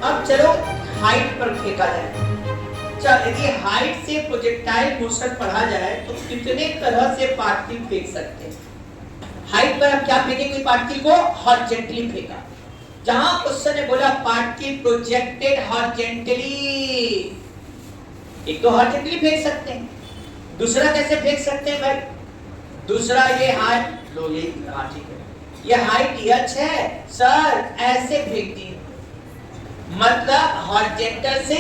अब चलो हाइट पर फेंका जाए। चल यदि हाइट से प्रोजेक्टाइल मोशन पढ़ा जाए तो कितने तरह से पार्टिकल फेंक सकते हैं। हाइट पर हम क्या फेंकेंगे, कोई पार्टिकल को हॉरिजॉन्टली फेंका। जहां क्वेश्चन ने बोला पार्टिकल प्रोजेक्टेड हॉरिजॉन्टली, एक तो हॉरिजॉन्टली फेंक सकते हैं, दूसरा कैसे फेंक सकते हैं भाई, दूसरा ये हाइट लो, ये ठीक है, ये हाइट h है सर, ऐसे फेंक दिए, मतलब हॉरिजॉन्टल से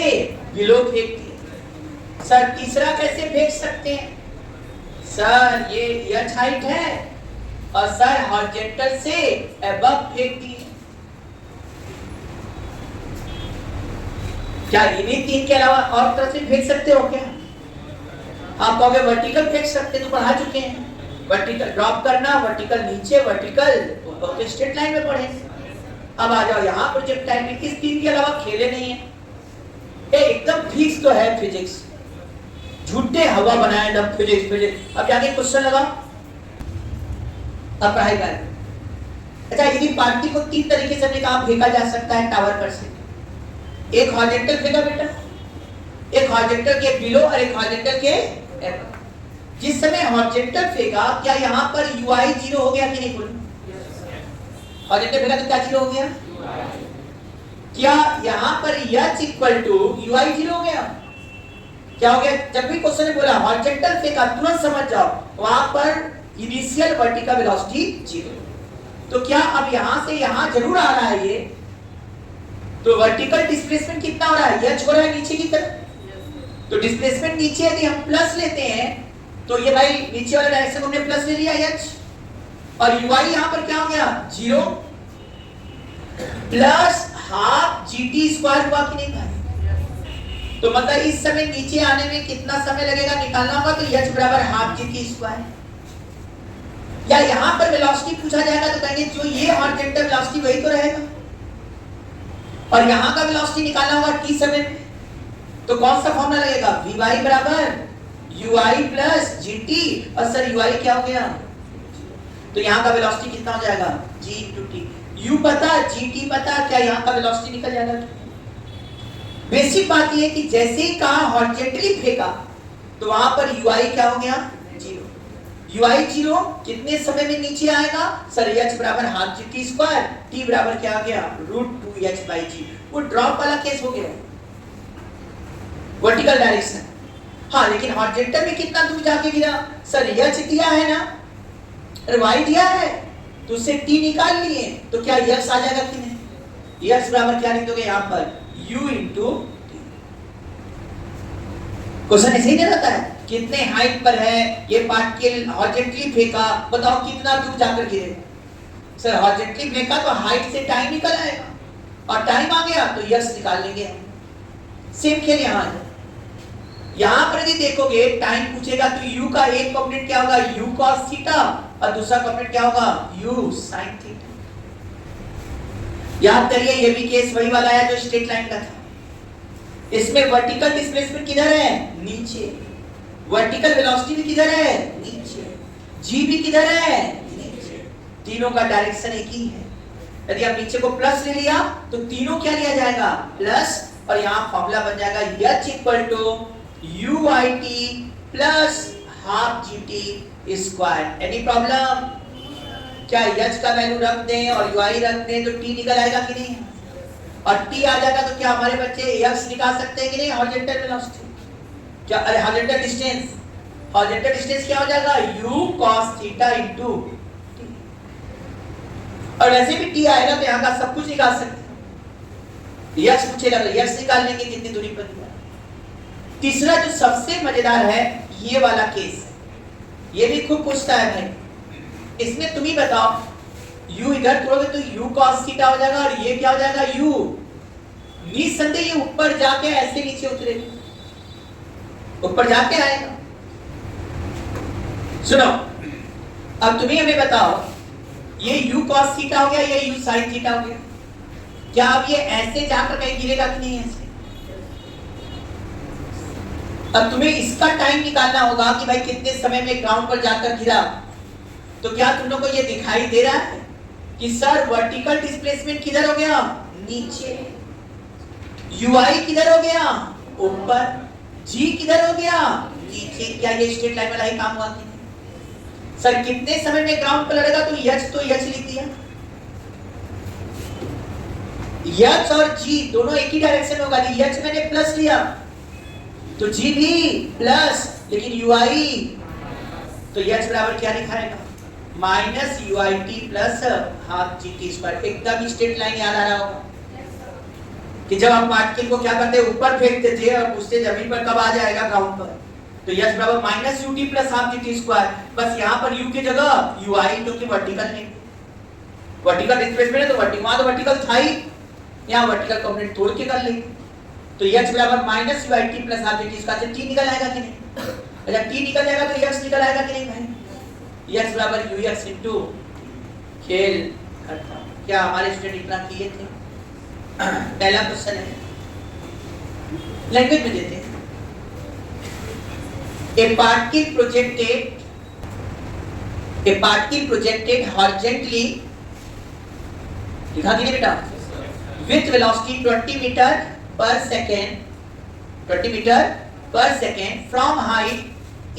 बिलो फेंक दिए। सर तीसरा कैसे फेंक सकते हैं, सर ये h हाइट है और सर हॉरिजॉन्टल से अबव फेंक दिए। क्या इन्हीं तीन के अलावा और तरह से फेंक सकते हो क्या? आप कहोगे वर्टिकल फेंक सकते, तो पढ़ा चुके हैं, वर्टिकल ड्रॉप करना, वर्टिकल नीचे, वर्टिकल ऊपर, तो स्ट्रेट लाइन में पढ़े। अब आ जाओ यहाँ प्रोजेक्टाइल में, इस तीन के अलावा खेले नहीं है। एकदम फिक्स तो है फिजिक्स, झूठे हवा बनाए एकदम फिजिक्स फिजिक्स। अब जाके क्वेश्चन लगा, अब पढ़ाई कर। अच्छा यदि पार्टिकल को तीन तरीके से हमने कहा फेंका जा सकता है टावर पर से, एक हॉरिजॉन्टल फेंका बेटा, एक हॉरिजॉन्टल के बिलो और एक हॉरिजॉन्टल के अबव। जिस समय हॉरिजॉन्टल फेंका, क्या यहाँ पर ui 0 हो गया कि नहीं? बोलो हॉरिजॉन्टल फेंका तो क्या 0 हो गया? क्या यहाँ पर h इक्वल टू ui 0 हो गया? क्या हो गया? जब भी क्वेश्चन ने बोला हॉरिजॉन्टल फेंका, तुरंत समझ जाओ वहां पर इनिशियल वर्टिकल वेलोसिटी 0। तो क्या अब यहां से यहां जरूर आ रहा है ये, तो वर्टिकल डिस्प्लेसमेंट कितना हो रहा है? h हो रहा है नीचे की तरफ। तो डिस्प्लेसमेंट नीचे यदि हम प्लस लेते हैं तो ये भाई नीचे वाला डायरेक्शन हमने प्लस ले लिया h, और ui यहां पर क्या हो गया 0 प्लस हाफ gt स्क्वायर हुआ कि नहीं भाई? तो मतलब इस समय नीचे आने में कितना समय लगेगा निकालना होगा, तो h बराबर हाफ gt स्क्वायर। या यहां पर वेलोसिटी पूछा जाएगा तो कहेंगे जो ये हॉरिजॉन्टल वेलोसिटी वही तो रहेगा, और यहां का वेलोसिटी निकालना होगा t समय में, तो कौन सा फॉर्मूला लगेगा? vy बराबर ui प्लस gt, और सर ui क्या हो गया? तो यहाँ का वेलोसिटी कितना हो जाएगा? g into t। u पता, gt पता, क्या यहाँ का वेलोसिटी निकल जाएगा? बेसिक बात ये है कि जैसे ही कहा हॉरिजॉन्टली फेंका तो वहां पर ui क्या हो गया? 0। ui 0 कितने समय में नीचे आएगा? सर h बराबर हाफ gt स्क्वायर, t बराबर क्या आ गया? √2h by g। वो ड्रॉप वाला केस हो गया, वर्टिकल डायरेक्शन। हाँ लेकिन हॉरिजॉन्टल में कितना दूर जाके गिरा? सर h दिया है ना, अरे y दिया है, तो उससे t निकाल लिए, तो क्या x आ जाएगा कि नहीं? x बराबर क्या लिख दोगे यहाँ पर? u into t। क्वेश्चन ऐसे ही दे रहता है, कितने हाइट पर है ये पार्टिकल, हॉरिजॉन्टली फेंका, बताओ कितना दूर जाकर गिरेगा? सर हॉरिजॉन्टली फेंका तो हाइट से टाइम निकल आएगा, और टाइम आ गया तो x निकाल लेंगे हम। सेम खेल यहाँ है। यहां पर यदि देखोगे टाइम पूछेगा तो u का एक कंपोनेंट क्या होगा? u cos थीटा, और दूसरा कंपोनेंट क्या होगा? u sin theta. याद करिए ये भी केस वही वाला है जो स्ट्रेट लाइन का था। इसमें वर्टिकल डिस्प्लेसमेंट किधर है? नीचे। वर्टिकल वेलोसिटी भी किधर है? नीचे। g भी किधर है? नीचे। तीनों का डायरेक्शन एक ही है। यदि आप नीचे को प्लस ले लिया तो तीनों क्या लिया जाएगा? प्लस, और यहाँ फॉर्मूला बन जाएगा h equal to uit plus half gt square. Any problem? क्या h का वैल्यू रख दें और ui रख दें तो t निकल आएगा कि नहीं? और t आ जाएगा तो क्या हमारे बच्चे x निकाल सकते हैं कि नहीं? हॉरिजॉन्टल वेलोसिटी क्या, अरे हॉरिजॉन्टल डिस्टेंस, हॉरिजॉन्टल डिस्टेंस क्या हो जाएगा? u cos theta into t। और वैसे भी t आएगा तो यहाँ का सब कुछ निकाल सकते हैं। x पूछेगा तो x निकाल लेंगे कितनी दूरी पर दिया। तीसरा जो सबसे मजेदार है ये वाला केस, ये भी खूब पूछता है भाई। इसमें तुम ही बताओ, u इधर तोड़ोगे तो u cos थीटा हो जाएगा, और ये क्या हो जाएगा? u निसंदेह ये ऊपर जाके ऐसे नीचे उतरेगा, ऊपर जाके आएगा। सुनो अब तुम्हें हमें बताओ, ये u cos थीटा हो गया, ये u sin थीटा हो गया, क्या अब ये ऐसे जाकर कहीं गिरेगा कि नहीं? ऐसे। अब तुम्हें इसका टाइम निकालना होगा कि भाई कितने समय में ग्राउंड पर जाकर गिरा। तो क्या तुम लोग को ये दिखाई दे रहा है कि सर वर्टिकल डिस्प्लेसमेंट किधर हो गया? नीचे। ui किधर हो गया, ऊपर, g किधर हो गया, नीचे। क्या ये स्ट्रेट लाइन वाला ही काम हुआ कि नहीं? सर कितने समय में ग्राउंड पर लड़ेगा, तो यच लिख दिया। यच और g दोनों एक ही डायरेक्शन होगा, यच मैंने प्लस लिया तो g भी प्लस, लेकिन ui तो h बराबर क्या लिखाएगा, minus UIT plus half GT square. एकदम स्ट्रेट लाइन याद आ रहा होगा कि जब आप पार्टिकल को क्या करते हैं, ऊपर फेंकते थे और उससे जमीन पर कब आ जाएगा, ग्राउंड पर। तो h बराबर minus UT plus half GT square. बस यहाँ पर u की जगह UI, क्योंकि वर्टिकल नहीं, वर्टिकल डिस्प्लेसमेंट है तो वहां तो वर्टिकल था ही, यहाँ वर्टिकल कंपोनेंट तोड़ के कर लेंगे। तो h बराबर minus UIT plus half GT square. t निकल आएगा कि नहीं? अच्छा t निकल जाएगा तो x निकल आएगा कि नहीं भाई? x बराबर ux इनटू खेल खत्म। क्या हमारे स्टूडेंट इतना किए थे? पहला क्वेश्चन है, लैंग्वेज में देते हैं। A particle projected horizontally, लिखा कि नहीं बेटा, with velocity 20 meter per second, 20 meter per second from height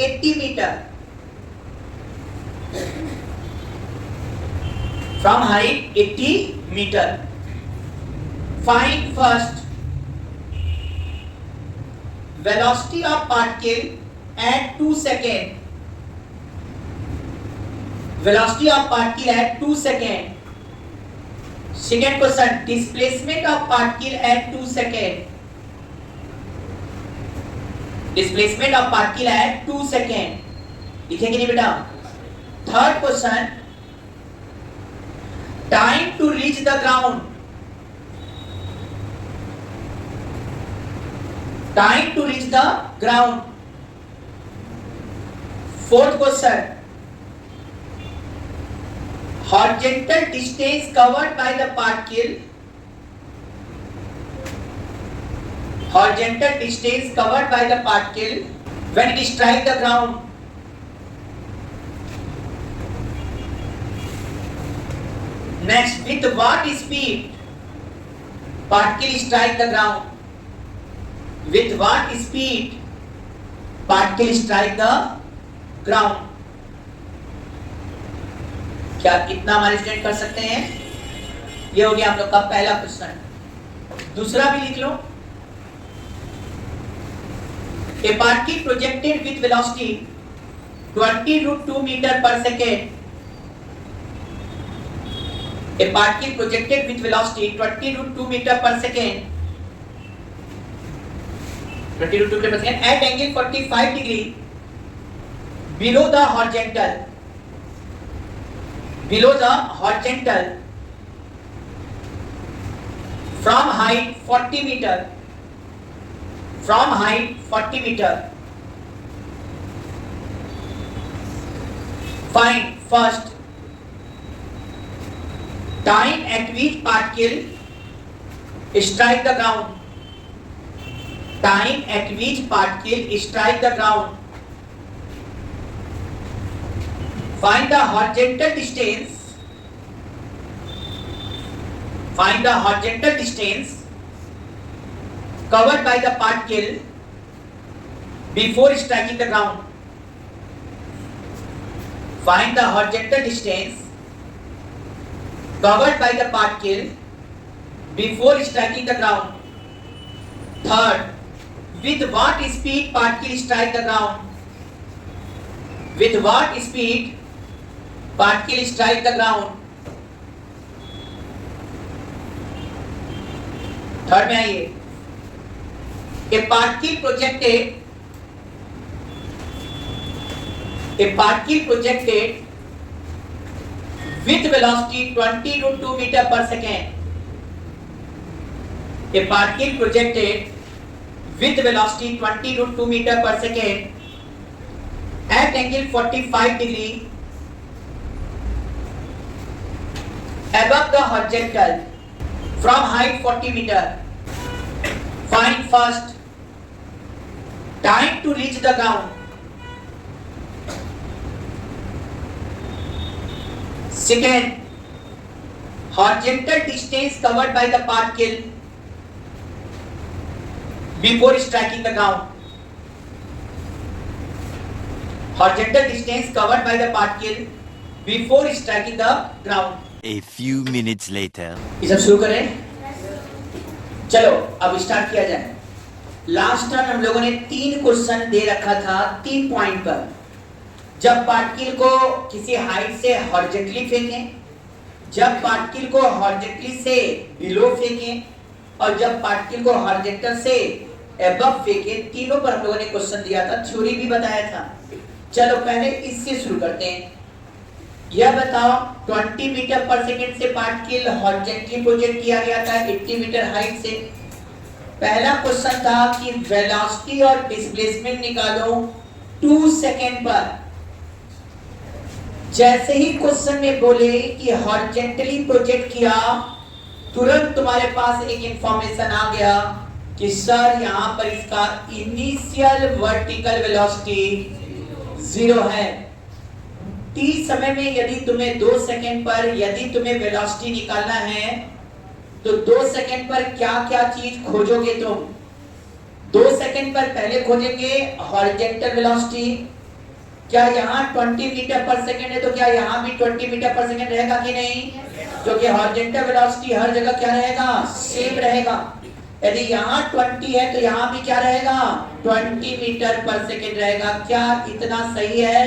80 meter, from height 80 meter. Find first velocity of particle at 2 second. Velocity of particle at 2 second. Second question, displacement of particle at 2 second. Displacement of particle at 2 second. लिखेंगे नहीं बेटा? Third question, time to reach the ground. Time to reach the ground. Fourth question, horizontal distance covered by the particle. Horizontal distance covered by the particle when it strikes the ground. Next, with what speed particle strike the ground? With what speed particle strike the ground? क्या इतना हमारे student कर सकते हैं? ये हो गया हम लोग का पहला क्वेश्चन। दूसरा भी लिख लो। A particle projected with velocity 20√2 meter per second. A particle projected with velocity 20√2 meter per second. 20√2 meter per second at angle 45 degree below the horizontal. Below the horizontal from height 40 meter. From height 40 meter. Find first time at which particle strike the ground. Time at which particle strike the ground. Find the horizontal distance. Find the horizontal distance covered by the particle before striking the ground. Find the horizontal distance covered by the particle before striking the ground. Third, with what speed particle strike the ground? With what speed particle strike the ground? Third में आइए। A particle projected with velocity 20√2 meter per second. A particle projected with velocity 20√2 meter per second at angle 45 degree above the horizontal from height 40 meter. Find first time to reach the ground. Second, horizontal distance covered by the particle before striking the ground. Horizontal distance covered by the particle before striking the ground. A few minutes later. ये सब शुरू करें. चलो अब start किया जाए. Last time हम लोगों ने 3 क्वेश्चन दे रखा था 3 पॉइंट पर. जब पार्टिकल को किसी हाइट से हॉरिजॉन्टली फेंकें, जब पार्टिकल को हॉरिजॉन्टली से बिलो फेंकें और जब पार्टिकल को हॉरिजॉन्टल से अबव फेंकें, तीनों पर हम लोगों ने क्वेश्चन दिया था, थ्योरी भी बताया था. चलो पहले इससे शुरू करते हैं. यह बताओ 20 मीटर पर सेकंड से पार्टिकल हॉरिजॉन्टली प्रोजेक्ट किया गया था 80 मीटर हाइट से. पहला क्वेश्चन था कि वेलोसिटी और डिस्प्लेसमेंट निकालो 2 सेकंड पर. जैसे ही क्वेश्चन में बोले कि हॉरिजॉन्टली प्रोजेक्ट किया, तुरंत तुम्हारे पास एक इंफॉर्मेशन आ गया कि सर यहां पर इसका इनिशियल वर्टिकल वेलोसिटी 0 है. t समय में यदि तुम्हें 2 सेकंड पर यदि तुम्हें वेलोसिटी निकालना है तो 2 सेकंड पर क्या क्या चीज खोजोगे तुम? 2 सेकंड पर पहले खोजेंगे हॉरिजॉन्टल वेलोसिटी. क्या यहाँ 20 मीटर पर सेकंड है तो क्या यहाँ भी 20 मीटर पर सेकंड रहेगा कि नहीं? क्योंकि हॉरिजॉन्टल वेलोसिटी हर जगह क्या रहेगा? सेम रहेगा. यदि यहाँ 20 है तो यहाँ भी क्या रहेगा? 20 मीटर पर सेकंड रहेगा. क्या इतना सही है?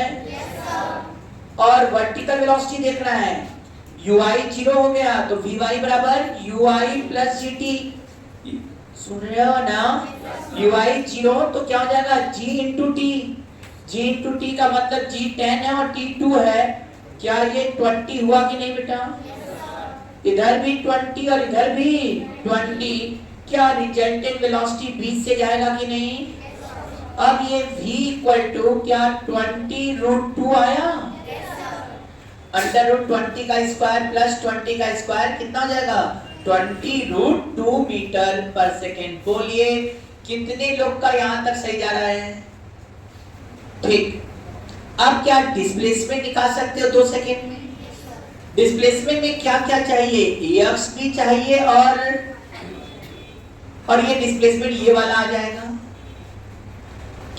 और वर्टिकल वेलोसिटी देखना है. ui 0 हो गया तो vy बराबर ui प्लस gt. सुन रहे हो ना? ui 0 तो क्या हो जाएगा? g into T. g into T का मतलब g 10 है और t 2 है. क्या ये 20 हुआ कि नहीं बेटा? इधर भी 20 और इधर भी 20. क्या रिजल्टेंट वेलोसिटी 20 से जाएगा कि नहीं? अब ये v इक्वल टू क्या 20 रूट 2 आया? अंडर रूट 20 का स्क्वायर प्लस 20 का स्क्वायर कितना हो जाएगा? 20 रूट 2 मीटर पर सेकेंड. बोलिए कितने लोग का यहां तक सही जा रहा है? ठीक. अब क्या डिस्प्लेसमेंट निकाल सकते हो 2 सेकेंड में? डिस्प्लेसमेंट में क्या क्या चाहिए? x भी चाहिए और ये डिस्प्लेसमेंट ये वाला आ जाएगा.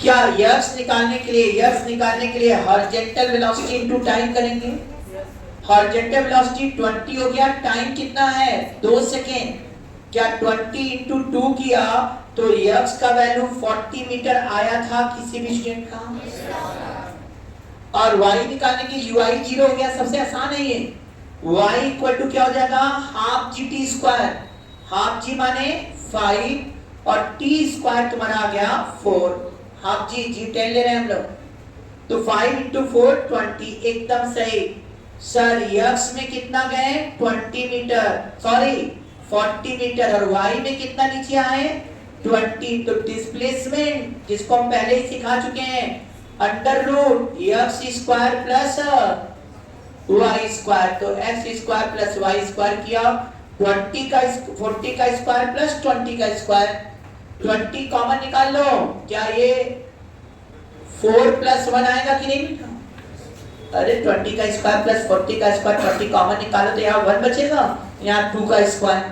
क्या x निकालने के लिए हॉरिजॉन्टल वेलोसिटी इनटू टाइम करेंगे. हॉरिजॉन्टल वेलोसिटी 20 हो गया, टाइम कितना है? 2 सेकेंड. क्या 20 इंटू 2 किया तो x का वैल्यू 40 मीटर आया था किसी भी स्टूडेंट का? और y निकालने के ui 0 हो गया. सबसे आसान है ये. y इक्वल टू क्या हो जाएगा? Half G T square. Half g माने 5 और t स्क्वायर तुम्हारा आ गया 4. हाफ जी 10 ले रहे हैं हम लोग तो 5 इंटू 4 20. एकदम सही. सर x में कितना गए? 20 मीटर, सॉरी 40 मीटर. और y में कितना नीचे आए? 20. तो डिस्प्लेसमेंट जिसको हम पहले ही सिखा चुके हैं, under root x square plus y square. तो x square plus y square किया. 40 का स्क्वायर प्लस 20 का स्क्वायर. 20 कॉमन निकाल लो. क्या ये 4 प्लस 1 आएगा कि नहीं? अरे 20 का स्क्वायर प्लस 40 का स्क्वायर, 20 कॉमन निकालो तो यहाँ 1 बचेगा, यहाँ 2 का स्क्वायर.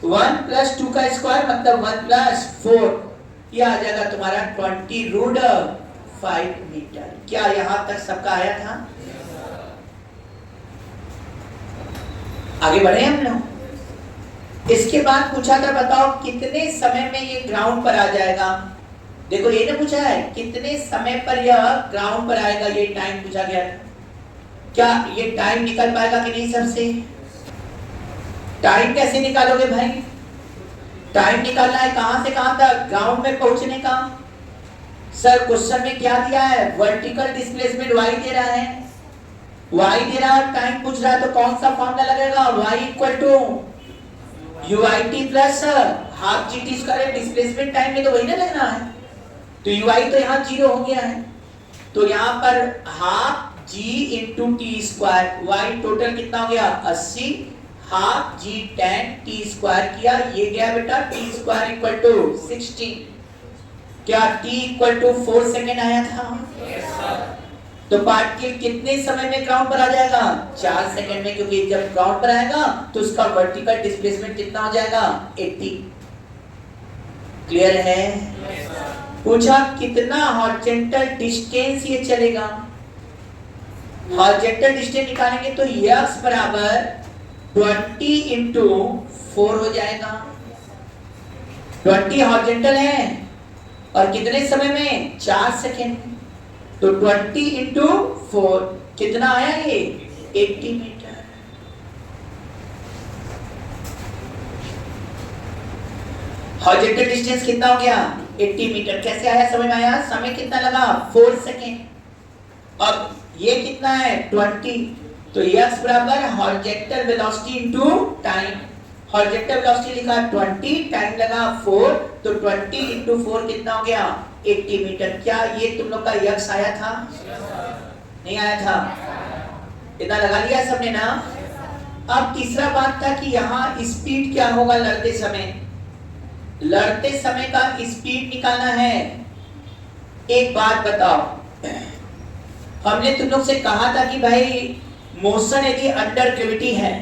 1 प्लस 2 का स्क्वायर मतलब 1 प्लस 4. ये आ जाएगा तुम्हारा 20 रूट 5 मीटर. क्या यहाँ तक सबका आया था? आगे बढ़े हम लोग. इसके बाद पूछा था बताओ कितने समय में ये ग्राउंड पर आ जाएगा. देखो ये ना पूछा है कितने समय पर यह ग्राउंड पर आएगा. ये टाइम पूछा गया था. क्या ये टाइम निकल पाएगा कि नहीं? सबसे टाइम कैसे निकालोगे भाई? टाइम निकालना है कहां से कहां तक? ग्राउंड में पहुंचने का. सर क्वेश्चन में क्या दिया है? वर्टिकल डिस्प्लेसमेंट y दे रहा है. y दे रहा है, टाइम पूछ रहा है तो कौन सा फॉर्मूला लगेगा? y equal to uit plus half G T square. Displacement time में तो वही ना लगना है. तो ui तो यहाँ 0 हो गया है तो यहाँ पर half g into T square. y total कितना हो गया? 80. हाफ g 10 टी स्क्वायर किया. ये गया बेटा टी स्क्वायर इक्वल टू 60. क्या t इक्वल टू 4 सेकेंड आया था? तो पार्टिकल कितने समय में ग्राउंड पर आ जाएगा? 4 सेकंड में. क्योंकि जब ग्राउंड पर आएगा तो उसका वर्टिकल डिस्प्लेसमेंट कितना हो जाएगा? 80. क्लियर है? पूछा कितना हॉरिजॉन्टल डिस्टेंस ये चलेगा। हॉरिजॉन्टल डिस्टेंस निकालेंगे तो x बराबर 20 इंटू 4 हो जाएगा। 20 हॉरिजॉन्टल है और कितने समय में? 4 सेकेंड। तो 20 इंटू 4 कितना आया ये? 80 मीटर। हॉरिजॉन्टल डिस्टेंस कितना हो गया? 80 मीटर। कैसे आया? समझ में आया? समय कितना लगा? 4 सेकेंड। अब ये कितना है? 20। तो x बराबर horizontal velocity into time. Horizontal velocity लिखा 20, टाइम लगा 4, तो 20 इंटू 4 कितना हो गया? 80 मीटर। क्या ये तुम लोग का x आया था? नहीं आया था? इतना लगा लिया सबने ना? अब तीसरा बात था कि यहाँ स्पीड क्या होगा लड़ते समय। लड़ते समय का स्पीड निकालना है। एक बात बताओ, हमने तुम लोग से कहा था कि भाई मोशन यदि अंडर ग्रेविटी है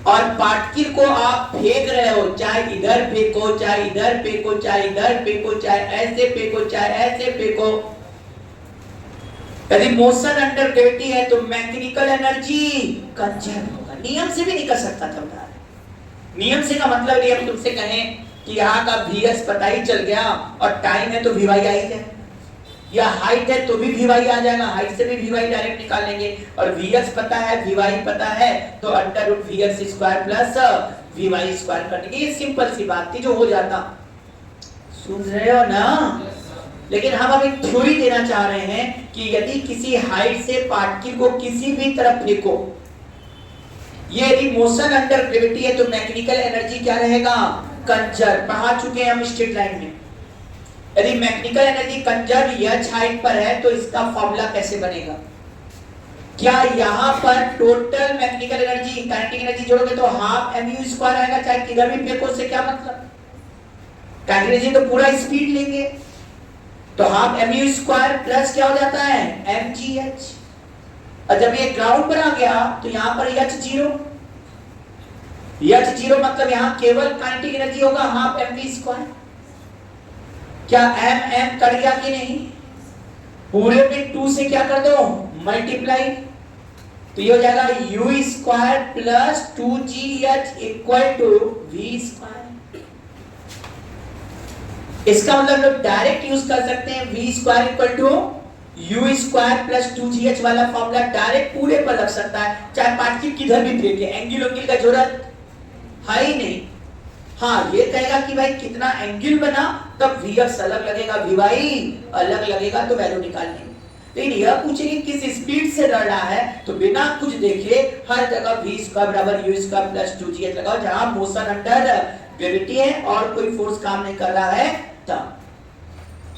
और पार्टिकल को आप फेंक रहे हो, चाहे इधर फेंको, चाहे इधर फेंको, चाहे इधर फेंको, चाहे ऐसे फेंको, चाहे ऐसे फेंको, यदि मोशन अंडर ग्रेविटी है तो मैकेनिकल एनर्जी कंजर्व होगा। नियम से भी नहीं कर सकता था बता। नियम से का मतलब ये हम तुमसे कहें कि यहाँ का vs पता ही चल गया और टाइम है तो vy आ ही जाए, या हाइट है तो भी vy आ जाएगा, हाइट से भी vy डायरेक्ट निकाल लेंगे, और vs पता है vy पता है तो under root vx square plus vy square कर देंगे। ये सिंपल सी बात थी जो हो जाता। सुन रहे हो ना? लेकिन हम अब एक थ्योरी देना चाह रहे हैं कि यदि किसी हाइट से पार्टिकल को किसी भी तरफ फेंको, ये यदि मोशन अंडर ग्रेविटी है तो मैकेनिकल एनर्जी क्या रहेगा? कंजर्व। पढ़ा चुके हैं हम स्ट्रेट लाइन में। यदि mechanical energy conserve h height पर है तो इसका फॉर्मूला कैसे बनेगा? क्या यहाँ पर total mechanical energy kinetic energy जोड़ोगे तो हाफ mu स्क्वायर आएगा, चाहे किधर भी फेंको, से क्या मतलब? काइनेटिक एनर्जी तो पूरा स्पीड लेंगे, तो हाफ mu स्क्वायर प्लस क्या हो जाता है? mgh। और जब ये ग्राउंड पर आ गया तो यहाँ पर h0 मतलब यहाँ केवल काइनेटिक एनर्जी होगा हाफ mv स्क्वायर। क्या m कट गया कि नहीं? पूरे में 2 से क्या कर दो? मल्टीप्लाई। तो ये हो जाएगा u square plus 2gh equal to v square. इसका मतलब लोग डायरेक्ट यूज कर सकते हैं v square equal to u square plus 2gh वाला फॉर्मूला डायरेक्ट पूरे पर लग सकता है, चाहे पार्टिकल किधर भी फेंके, एंगल का जरूरत है ही नहीं। हाँ, ये कहेगा कि भाई कितना एंगल बना तब vx अलग लगेगा, vy अलग लगेगा, तो वैल्यू निकाल लेंगे। लेकिन यह पूछेंगे किस स्पीड से लड़ रहा है, तो बिना कुछ देखे हर जगह v स्क्वायर बराबर u स्क्वायर प्लस 2gh लगाओ, जहां मोशन अंडर ग्रेविटी है और कोई फोर्स काम नहीं कर रहा है तब।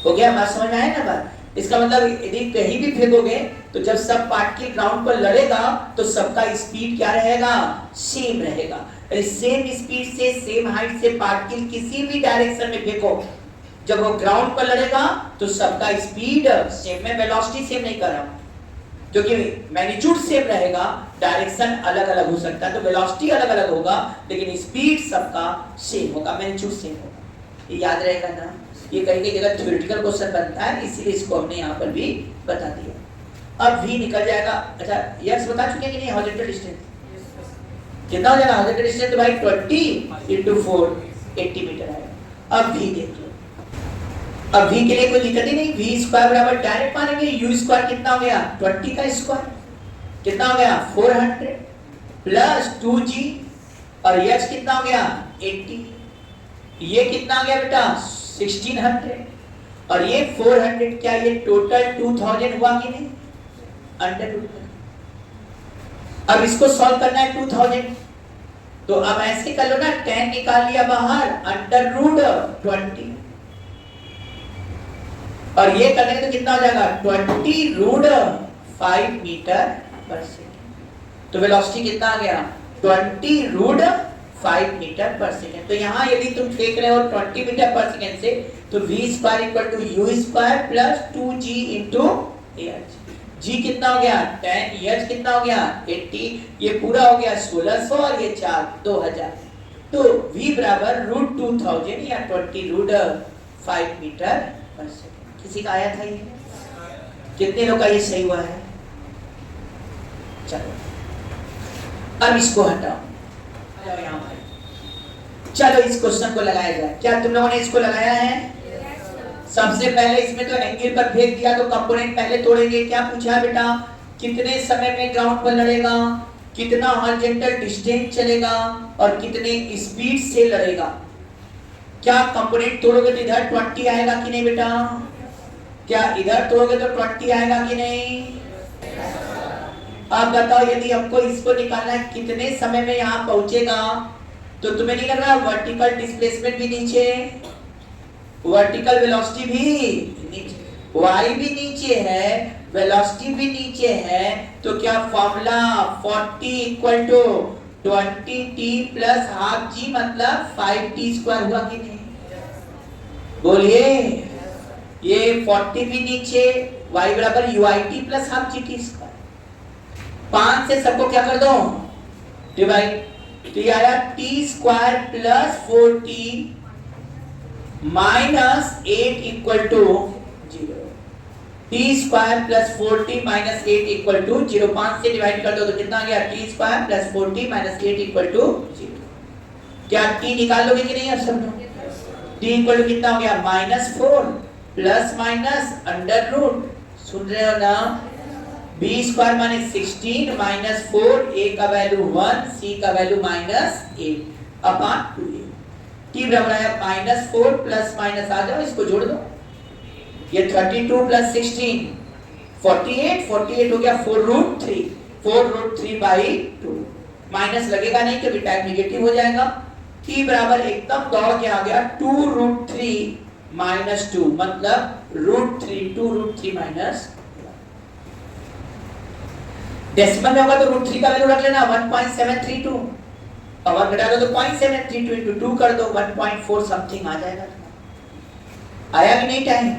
हो गया? बात समझ में आया ना बात? इसका मतलब यदि कहीं भी फेंकोगे तो जब सब पार्टिकल ग्राउंड पर लड़ेगा तो सबका स्पीड क्या रहेगा? सेम रहेगा। सेम स्पीड से सेम हाइट से पार्टिकल किसी भी डायरेक्शन में फेंको, जब वो ग्राउंड पर लड़ेगा तो सबका स्पीड सेम। मैं वेलोसिटी सेम नहीं कर रहा हूं, क्योंकि मैग्नीट्यूड सेम रहेगा, डायरेक्शन अलग अलग हो सकता है, तो वेलोसिटी अलग अलग होगा लेकिन स्पीड सबका सेम होगा, मैग्नीट्यूड सेम होगा। ये याद रहेगा ना? ये कहीं कहीं जगह थ्योरेटिकल क्वेश्चन बनता है, इसीलिए इसको हमने यहाँ पर भी बता दिया। अब v निकल जाएगा। अच्छा, x बता चुके हैं कि नहीं? हॉरिजॉन्टल डिस्टेंस कितना हो जाएगा? हॉरिजॉन्टल डिस्टेंस तो भाई 20 इंटू 4 80 मीटर आएगा। अब v देख लो। अब v के लिए कोई दिक्कत ही नहीं, v स्क्वायर बराबर डायरेक्ट मानेंगे, u स्क्वायर कितना हो गया? 20 का स्क्वायर कितना हो गया? 400 प्लस 2g, और h कितना हो गया? 80। ये कितना आ गया बेटा? 1600, और ये 400। क्या ये टोटल 2000 हुआ कि नहीं? Under root. अब इसको सॉल्व करना है 2000, तो अब ऐसे कर लो ना, 10 निकाल लिया बाहर, अंडर रूट 20, और ये करने तो कितना हो जाएगा? 20 रूट 5 मीटर पर सेकेंड। तो वेलोसिटी कितना आ गया? 20 रूट 5 मीटर पर सेकेंड। तो यहाँ यदि तुम फेंक रहे हो 20 मीटर पर सेकेंड से, तो v square equal to u square plus 2g into h। g कितना हो गया? 10, h कितना हो गया? 80। ये पूरा हो गया 1600 और ये 4 2000। तो v बराबर रूट 2000 या 20 रूट 5 मीटर पर सेकेंड। किसी का आया था ये? कितने लोग का ये सही हुआ है? चलो अब इसको हटाओ, जाओ यहाँ भाई, चलो इस क्वेश्चन को लगाया जाए। क्या तुम लोगों ने इसको लगाया है? सबसे पहले इसमें तो एंगल पर फेंक दिया, तो कंपोनेंट पहले तोड़ेंगे। क्या पूछा है बेटा? कितने समय में ग्राउंड पर लड़ेगा, कितना हॉरिजॉन्टल डिस्टेंस चलेगा और कितने स्पीड से लड़ेगा। क्या कंपोनेंट तोड़ोगे तो इधर 20 आएगा कि नहीं बेटा? क्या इधर तोड़ोगे तो 20 आएगा कि नहीं? अब बताओ, यदि हमको इसको निकालना है कितने समय में यहाँ पहुंचेगा, तो तुम्हें नहीं लग रहा वर्टिकल डिस्प्लेसमेंट भी नीचे, वर्टिकल वेलोसिटी भी नीचे, y भी नीचे है, वेलोसिटी भी नीचे है, तो क्या formula 40 equal to 20t plus half g मतलब 5t स्क्वायर हुआ कि नहीं? बोलिए, ये 40 भी नीचे, y बराबर uit plus half G T square. 5 से सबको क्या कर दो? डिवाइड, तो ये आया t square plus 4t minus 8 equal to 0। T square plus 4t minus 8 equal to 0। 5 से डिवाइड कर दो तो कितना आ गया? T square plus 4t minus 8 equal to 0। क्या t निकाल लोगे कि नहीं अब सब लोग? t इक्वल टू कितना हो गया? -4 प्लस माइनस अंडर रूट, सुन रहे हो ना? b स्क्वायर माने 16 माइनस 4, a का वैल्यू 1, c का वैल्यू -8 अपॉन 2a। t बराबर है -4 प्लस माइनस, आ जाओ इसको जोड़ दो, ये 32 प्लस 16 48, 48 हो गया 4√3, 4√3/2। माइनस लगेगा नहीं क्योंकि टाइम नेगेटिव हो जाएगा। t बराबर एकदम दौड़ के आ गया 2√3 - 2 मतलब √3, 2√3 माइनस, डेसिमल में होगा तो √3 का वैल्यू रख लेना 1.732, और 1 घटा दो तो 0.732 into 2 कर दो 1.4 समथिंग आ जाएगा। आया कि नहीं टाइम?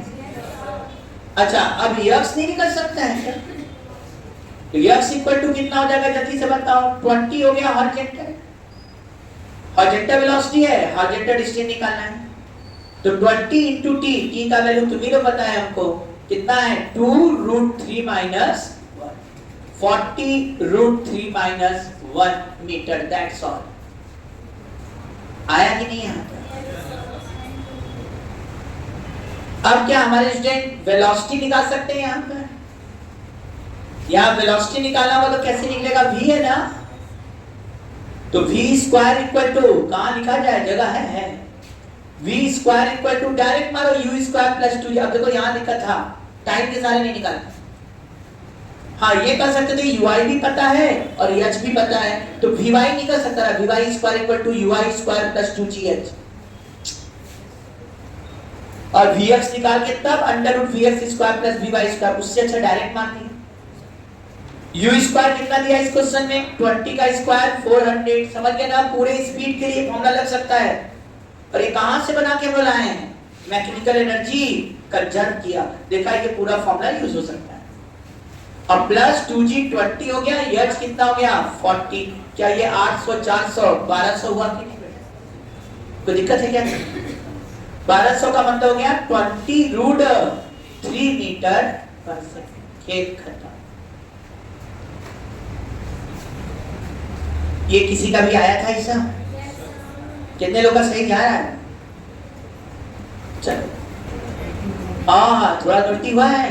अच्छा, अब x नहीं निकल सकता है क्या? तो x इक्वल टू कितना हो जाएगा जल्दी से बताओ? 20 हो गया हॉरिजॉन्टल, हॉरिजॉन्टल वेलोसिटी है, हॉरिजॉन्टल डिस्टेंस निकालना है, तो 20 into t, t का वैल्यू तुम्ही लोग पता है हमको कितना है? 2√3 minus 40√3 minus 1 metre, that's all. आया कि नहीं यहाँ? अब क्या हमारे स्टूडेंट वेलोसिटी निकाल सकते हैं यहाँ पर? यहाँ वेलोसिटी निकालना होगा तो कैसे निकलेगा? v है ना, तो v स्क्वायर इक्वल टू, कहाँ लिखा जाए? जगह है v square equal to, direct मारो u स्क्वायर प्लस 2। अब देखो यहाँ लिखा था, टाइम के सारे नहीं निकालते। हाँ, ये कर सकते थे, ui भी पता है और h भी पता है, तो vy निकल सकता है, vy square equal to ui square plus 2gh, और vx निकाल के तब under root vx square plus vy square, उससे अच्छा डायरेक्ट मान लिया। u स्क्वायर कितना दिया इस क्वेश्चन में? 20 का स्क्वायर 400, समझ गए ना? पूरे स्पीड के लिए फॉर्मूला लग सकता है। और ये कहां से बना के हम लाए हैं? मैकेनिकल एनर्जी कंजर्व किया, देखा ये पूरा फॉर्मूला यूज हो सकता है। अब प्लस 2g 20 हो गया, h कितना हो गया? 40। क्या ये 800 400 1200 हुआ कि नहीं? कोई दिक्कत है क्या? 1200 का मतलब हो गया 20√3 मीटर पर सेकंड। खेल खत्म। ये किसी का भी आया था ऐसा? कितने लोग का सही जा रहा है? चलो, हाँ थोड़ा गलती हुआ है।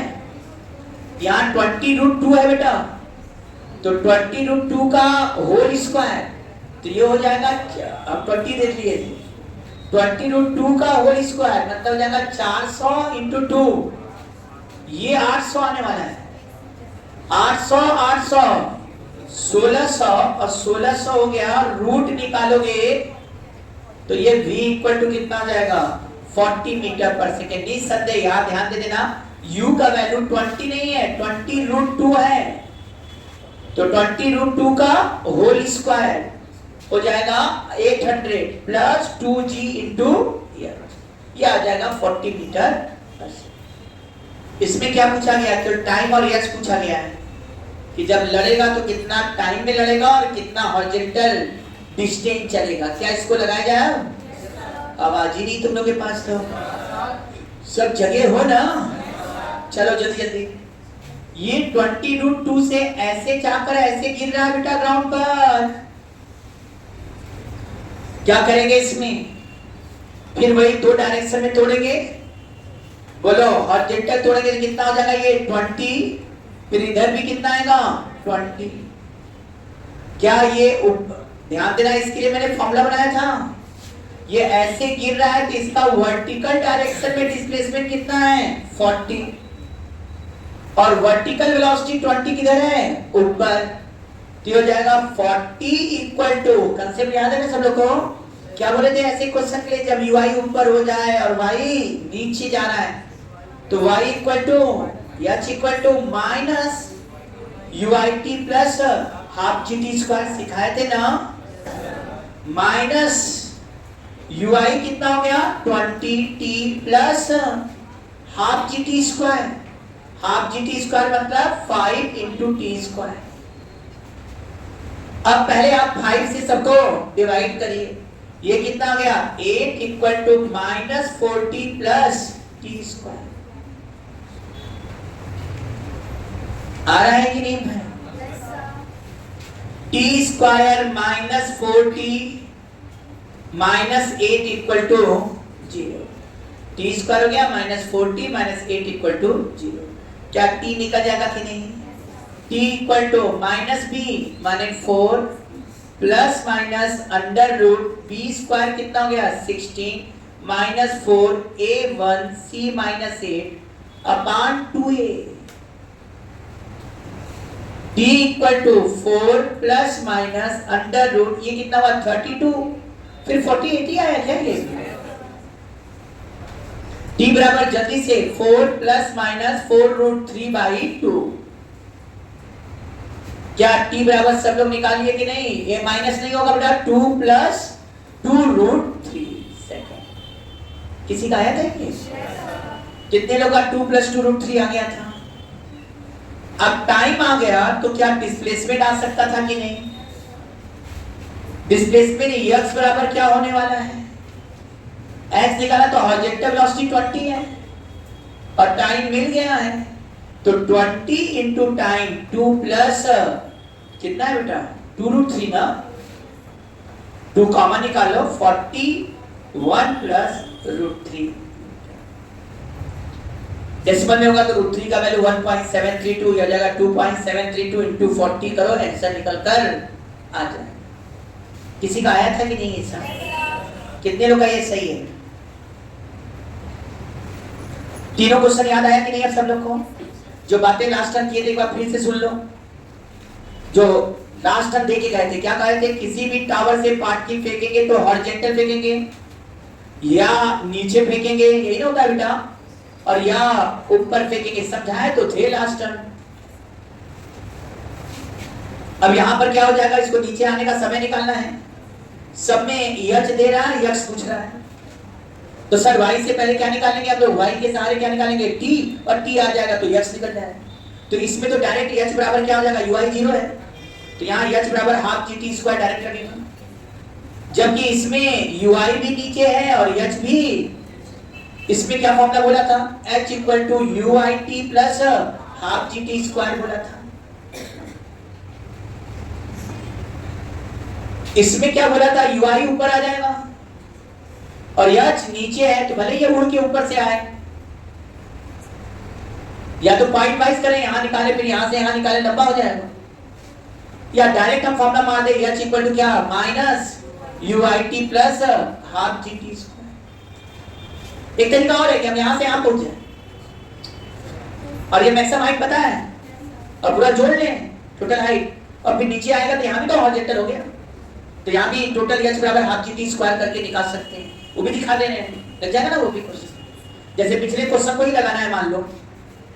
यहाँ 20√2 है बेटा, तो 20√2 का होल स्क्वायर, तो ये हो जाएगा, अब 20 देख लिए, 20√2 का होल स्क्वायर मतलब हो जाएगा 400 × 2, ये 800 आने वाला है। 800 800 1600, और 1600 हो गया, रूट निकालोगे तो ये v इक्वल टू कितना आ जाएगा? 40 मीटर पर सेकेंड। निसंदेह यहाँ ध्यान दे देना, u का वैल्यू 20 नहीं है, 20√2 है, तो 20√2 का होल स्क्वायर हो जाएगा 800 प्लस 2g इंटू ये आ जाएगा 40 मीटर। इसमें क्या पूछा गया? तो टाइम और एच पूछा गया है कि जब लड़ेगा तो कितना टाइम में लड़ेगा और कितना हॉरिजॉन्टल डिस्टेंस चलेगा। क्या इसको लगाया जाए? आवाज ही नहीं तुम लोग के पास, तो सब जगह हो ना। चलो जल्दी जल्दी। ये 20√2 से ऐसे जाकर ऐसे गिर रहा है बेटा ग्राउंड पर। क्या करेंगे इसमें? फिर वही दो डायरेक्शन में तोड़ेंगे। बोलो, हॉरिजॉन्टल तोड़ेंगे तो कितना हो जाएगा? ये 20, फिर इधर भी कितना आएगा? 20। क्या ये ध्यान देना, इसके लिए मैंने फॉर्मूला बनाया था। ये ऐसे गिर रहा है तो इसका वर्टिकल डायरेक्शन में डिस्प्लेसमेंट कितना है? 40। और वर्टिकल वेलोसिटी 20 किधर है? ऊपर। तो हो जाएगा 40 इक्वल टू, कंसेप्ट याद है ना सब लोग को? क्या बोले थे ऐसे क्वेश्चन के लिए? जब y ऊपर हो जाए और y नीचे जा रहा है तो y equal to h equal to minus UIT plus half GT square. सिखाए थे ना? माइनस UI कितना हो गया? 20t plus half GT square. Half GT square मतलब 5 इंटू टी स्क्वायर। अब पहले आप 5 से सबको डिवाइड करिए। ये कितना आ गया? 8 equal to minus 40 plus t square. आ रहा है कि नहीं भाई? T square minus 40 minus 8 equal to 0। T square हो गया माइनस 40 माइनस 8 इक्वल टू 0। क्या टी निकल जाएगा कि नहीं? T equal to minus B माने 4 plus minus under root B square कितना हो गया? 16 minus 4 a1 c minus 8 upon 2a। T equal to 4 plus minus under root, ये कितना हुआ? 32, फिर 48 ही आया क्या ये? टी बराबर जल्दी से 4 प्लस माइनस 4√3/2। क्या टी बराबर सब लोग निकालिए कि नहीं? ये माइनस नहीं होगा बेटा, 2 प्लस 2√3 सेकंड। किसी का आया था ये? कितने लोग का 2 प्लस 2√3 आ गया था? अब टाइम आ गया तो क्या डिस्प्लेसमेंट आ सकता था कि नहीं? डिस्प्लेसमेंट x बराबर क्या होने वाला है? x निकाला तो हॉरिजॉन्टल वेलोसिटी 20 है और टाइम मिल गया है, तो 20 इंटू टाइम 2 प्लस कितना है बेटा? 2√3 ना। 2 कॉमन निकालो, 41 प्लस √3। डेसिमल में होगा तो √3 का वैल्यू 1.732 हो जाएगा। 2.732 इंटू 40 करो, आंसर निकल कर आ जाए। किसी का आया था कि नहीं ऐसा? कितने लोग का ये सही है? तीनों क्वेश्चन याद आया कि नहीं अब सब लोग को? जो बातें लास्ट टाइम किए थे एक बार फिर से सुन लो। जो लास्ट टाइम देके गए थे, क्या कहे थे? किसी भी टावर से पार्टिकल फेंकेंगे तो हॉरिजॉन्टल फेंकेंगे या नीचे फेंकेंगे, यही ना होता है बेटा, और या ऊपर फेंकेंगे। समझाए तो थे लास्ट टाइम। अब यहां पर क्या हो जाएगा? इसको नीचे आने का समय निकालना है। सब में यच दे रहा है, यक्स पूछ रहा है, तो सर y से पहले क्या निकालेंगे? आप लोग y के सहारे क्या निकालेंगे? t, और t आ जाएगा तो यक्स निकल जाएगा। तो इसमें तो डायरेक्ट h बराबर क्या हो जाएगा? ui 0 है, तो यहाँ h बराबर हाफ gt स्क्वायर डायरेक्ट लगेगा। जबकि इसमें ui भी नीचे है और h भी। इसमें क्या फॉर्मूला बोला था? h equal to UIT plus half GT square बोला था। इसमें क्या बोला था? UI ऊपर आ जाएगा और h नीचे है, तो भले ये उड़ के ऊपर से आए, या तो पॉइंट वाइज करें, यहां निकाले फिर यहां से यहां निकाले, लंबा हो जाएगा, या डायरेक्ट हम फॉर्मूला मार दे h इक्वल टू क्या? Minus UIT plus half GT square. एक तरीका और है कि हम यहां से यहां पहुंच जाए और ये मैक्सिमम हाइट पता है और पूरा जोड़ लें टोटल हाइट, और फिर नीचे आएगा तो यहां भी तो हॉरिजॉन्टल हो गया, तो यहां भी टोटल h बराबर हाफ GT स्क्वायर करके निकाल सकते हैं। वो भी दिखा देने लग जाएगा ना वो भी क्वेश्चन। जैसे पिछले क्वेश्चन को ही लगाना है मान लो,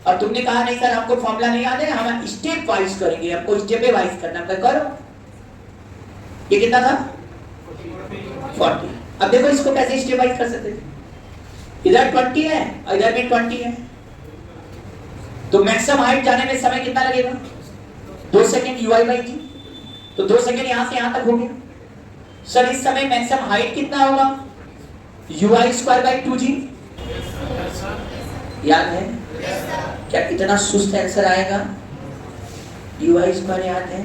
और तुमने कहा नहीं सर हमको फॉर्मूला नहीं याद है, हम स्टेप वाइज करेंगे, हमको स्टेप वाइज करना है, करो। ये कितना था? 40। अब देखो इसको कैसे स्टेप वाइज कर सकते थे? इधर 20 है और इधर भी 20 है, तो मैक्सिमम हाइट जाने में समय कितना लगेगा? 2 सेकंड UI/T, तो 2 सेकंड यहां से यहां तक हो गया। सर इस समय मैक्सिमम हाइट कितना होगा? ui square by 2g। याद है? क्या इतना सुस्त आंसर आएगा? ui स्क्वायर याद है?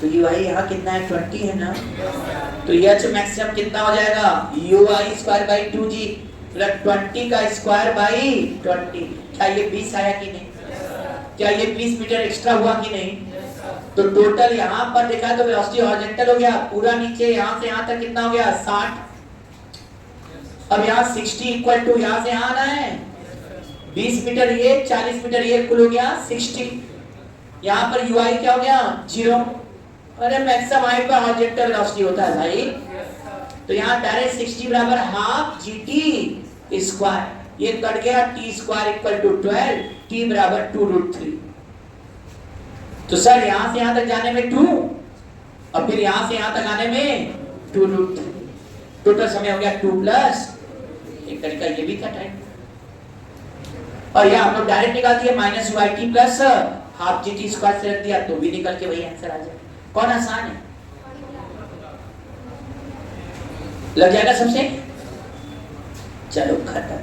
तो ui यहाँ कितना है? 20 है ना? तो h मैक्सिमम कितना हो जाएगा? ui square by 2g plus 20 का स्क्वायर बाई 20। क्या ये 20 आया कि नहीं? क्या ये 20 मीटर एक्स्ट्रा हुआ कि नहीं? तो टोटल यहाँ पर देखा तो वेलोसिटी हॉरिजॉन्टल हो गया पूरा नीचे, यहाँ से यहाँ तक कितना हो गया? 60। अब यहाँ 60 इक्वल टू यहाँ से यहाँ आना है 20 मीटर ये 40 मीटर ये, कुल हो गया 60। यहाँ पर ui क्या हो गया? 0। अरे मैक्सिमम हाइट पर हॉरिजॉन्टल वेलोसिटी होता है भाई। तो यहाँ डायरेक्ट 60 बराबर हाफ gt स्क्वायर, ये कट गया t square equal to 12, t बराबर 2√3। तो सर यहां से यहां तक जाने में 2 और फिर यहां से यहां तक आने में 2√3, टोटल समय हो गया 2 प्लस एक तरीका ये भी कट है। और यह हम लोग डायरेक्ट निकाल दिए minus UIT plus half GT square से रख दिया तो भी निकल के वही आंसर आ जाए। कौन आसान है? लग जाएगा सबसे? चलो खत्म।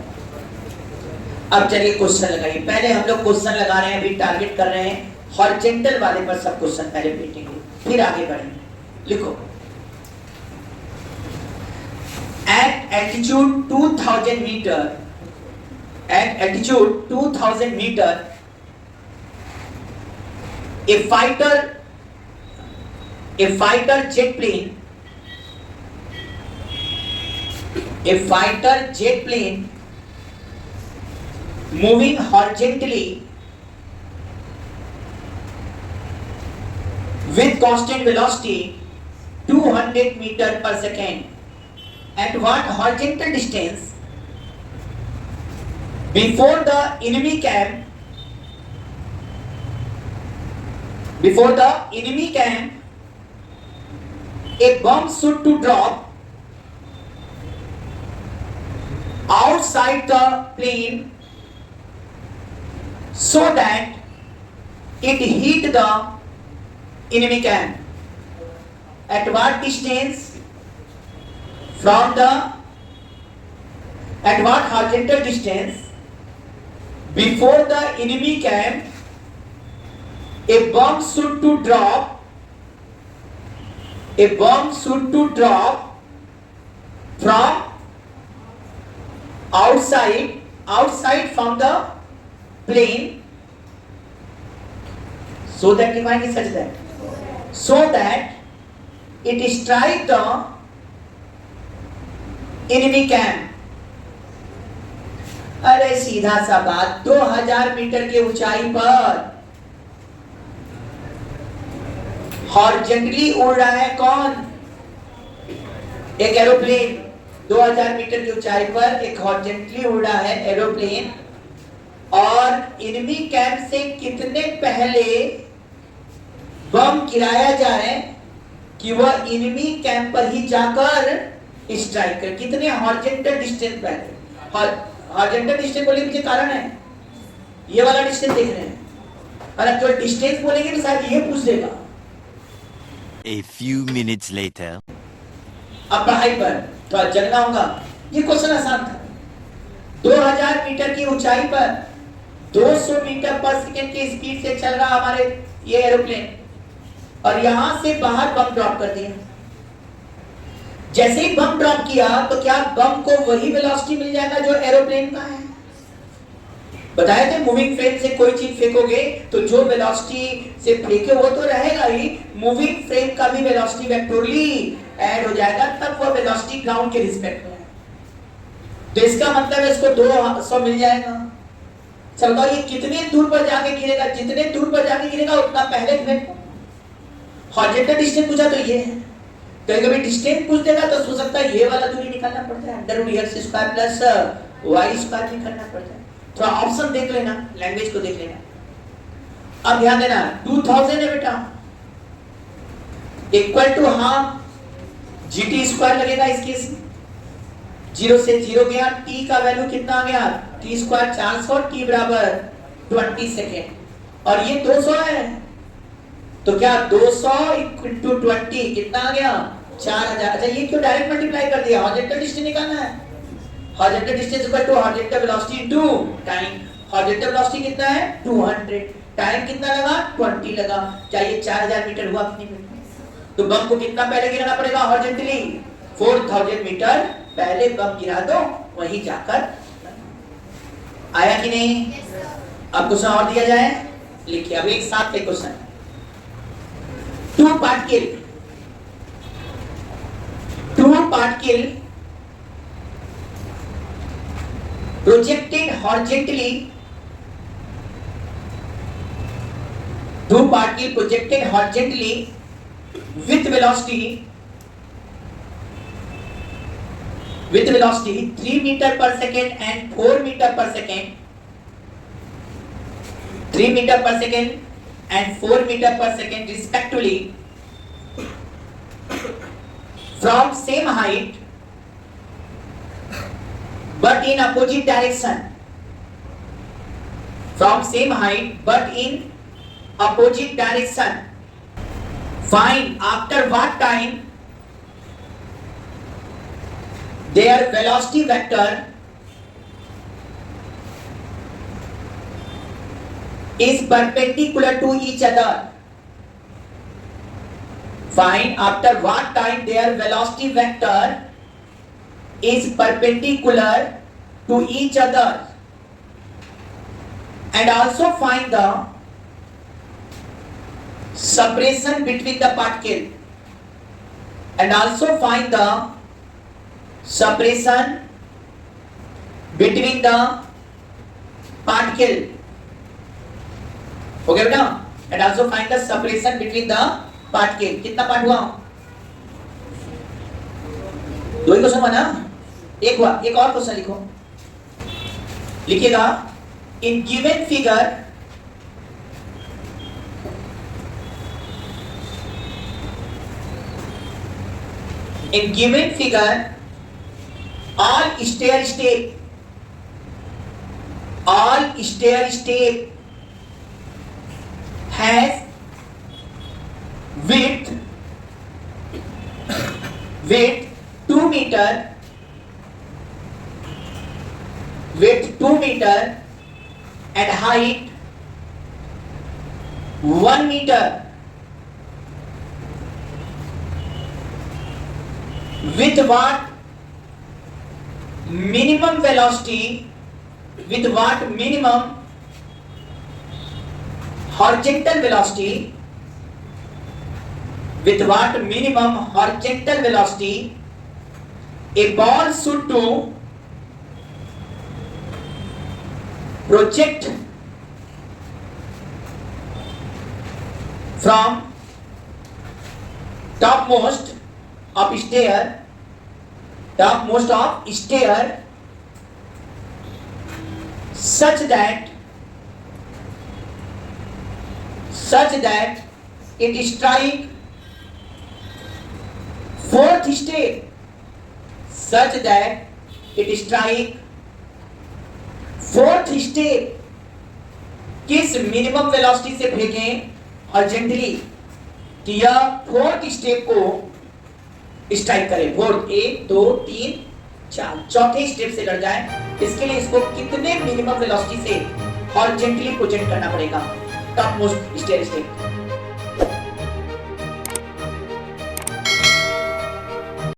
अब चलिए क्वेश्चन लगाइए। पहले हम लोग क्वेश्चन लगा रहे हैं, अभी टारगेट कर रहे हैं हॉरिजॉन्टल वाले पर सब क्वेश्चन पहले बैठेंगे फिर आगे बढ़ेंगे। लिखो at altitude 2000 meter, at altitude 2000 meter a fighter jet plane moving horizontally with constant velocity 200 meter per second at what horizontal distance before the enemy camp a bomb should to drop outside the plane so that it hit the enemy camp at what distance from the at what horizontal distance before the enemy camp a bomb should to drop from outside from the plane so that define is such that so that it strike the enemy camp। अरे सीधा सा बात, 2000 metre की ऊंचाई पर horizontally उड़ रहा है कौन? एक एरोप्लेन। 2000 मीटर की ऊंचाई पर एक हॉरिजॉन्टली उड़ रहा है एरोप्लेन और एनिमी कैंप से कितने पहले बम गिराया जाए कि वह एनिमी कैंप पर ही जाकर स्ट्राइक कर। कितने हॉरिजॉन्टल डिस्टेंस पहले? हॉरिजॉन्टल डिस्टेंस बोले पीछे कारण है, ये वाला डिस्टेंस देख रहे हैं। और अगर डिस्टेंस बोलेंगे तो शायद ये पूछ देगा। A few minutes later. अब पढ़ाई पर थोड़ा जगना होगा। ये क्वेश्चन आसान था। 2000 मीटर की ऊंचाई पर 200 मीटर पर सेकंड की स्पीड से चल रहा हमारे ये एरोप्लेन और यहां से बाहर बम ड्रॉप कर दिया। जैसे ही बम ड्रॉप किया तो क्या बम को वही वेलोसिटी मिल जाएगा जो एरोप्लेन का है? बताए थे मूविंग फ्रेम से कोई चीज फेंकोगे तो जो वेलोसिटी से फेंके वो तो रहेगा ही, मूविंग फ्रेम का भी वेलोसिटी वेक्टोरली ऐड हो जाएगा, तब वो वेलोसिटी ग्राउंड के रिस्पेक्ट में है। तो इसका मतलब है इसको 200 मिल जाएगा। चल बताओ ये कितने दूर पर जाके गिरेगा? जितने दूर पर जाके गिरेगा उतना पहले फेंको। हॉरिजॉन्टल डिस्टेंस पूछा तो ये है, कभी डिस्टेंस पूछ देगा तो हो सकता है ये वाला दूरी निकालना पड़ता है, √x² प्लस y² निकालना पड़ता है। थोड़ा ऑप्शन देख लेना, लैंग्वेज को देख लेना। अब ध्यान देना 2000 है बेटा, इक्वल टू हाफ gt² लगेगा इस केस में। 0 से 0 गया, t का वैल्यू कितना आ गया? t² 400, t बराबर 20 सेकेंड और ये 200 है तो क्या 200 × 20 कितना आ गया? 4000। अच्छा ये क्यों डायरेक्ट मल्टीप्लाई कर दिया? हॉरिजॉन्टल डिस्टेंस निकालना है। Horizontal distance equal to horizontal velocity into time. Horizontal velocity कितना है? 200। टाइम कितना लगा? 20 लगा। क्या ये 4000 मीटर हुआ कितने मिनट में? तो बम को कितना पहले गिराना पड़ेगा? हॉरिजॉन्टली 4000 मीटर पहले बम गिरा दो, वहीं जाकर आया कि नहीं? अब क्वेश्चन और दिया जाए, लिखिए अब एक साथ एक question. two particle projected horizontally, two particle projected horizontally with velocity 3 meter per second and 4 meter per second, 3 meter per second and 4 meter per second respectively from same height but in opposite direction, from same height but in opposite direction. Find after what time their velocity vector is perpendicular to each other. Find after what time their velocity vector is perpendicular to each other, and also find the separation between the particle, and also find the separation between the particle. Okay बेटा? And also find the separation between the particle. कितना part हुआ? दो ही question हुआ ना? एक हुआ। एक और क्वेश्चन लिखो, लिखिएगा in given figure in given figure all stair step has width 2 meter, and height 1 meter. With what minimum velocity, with what minimum horizontal velocity, with what minimum horizontal velocity a ball should to project from topmost of stair such that it strike fourth step, such that it strike fourth step किस minimum velocity से फेंकें horizontally कि यह fourth step को strike करे। Fourth 1 2 3 4 चौथे step से लड़ जाए, इसके लिए इसको कितने मिनिमम वेलोसिटी से हॉरिजॉन्टली प्रोजेक्ट करना पड़ेगा? Top most step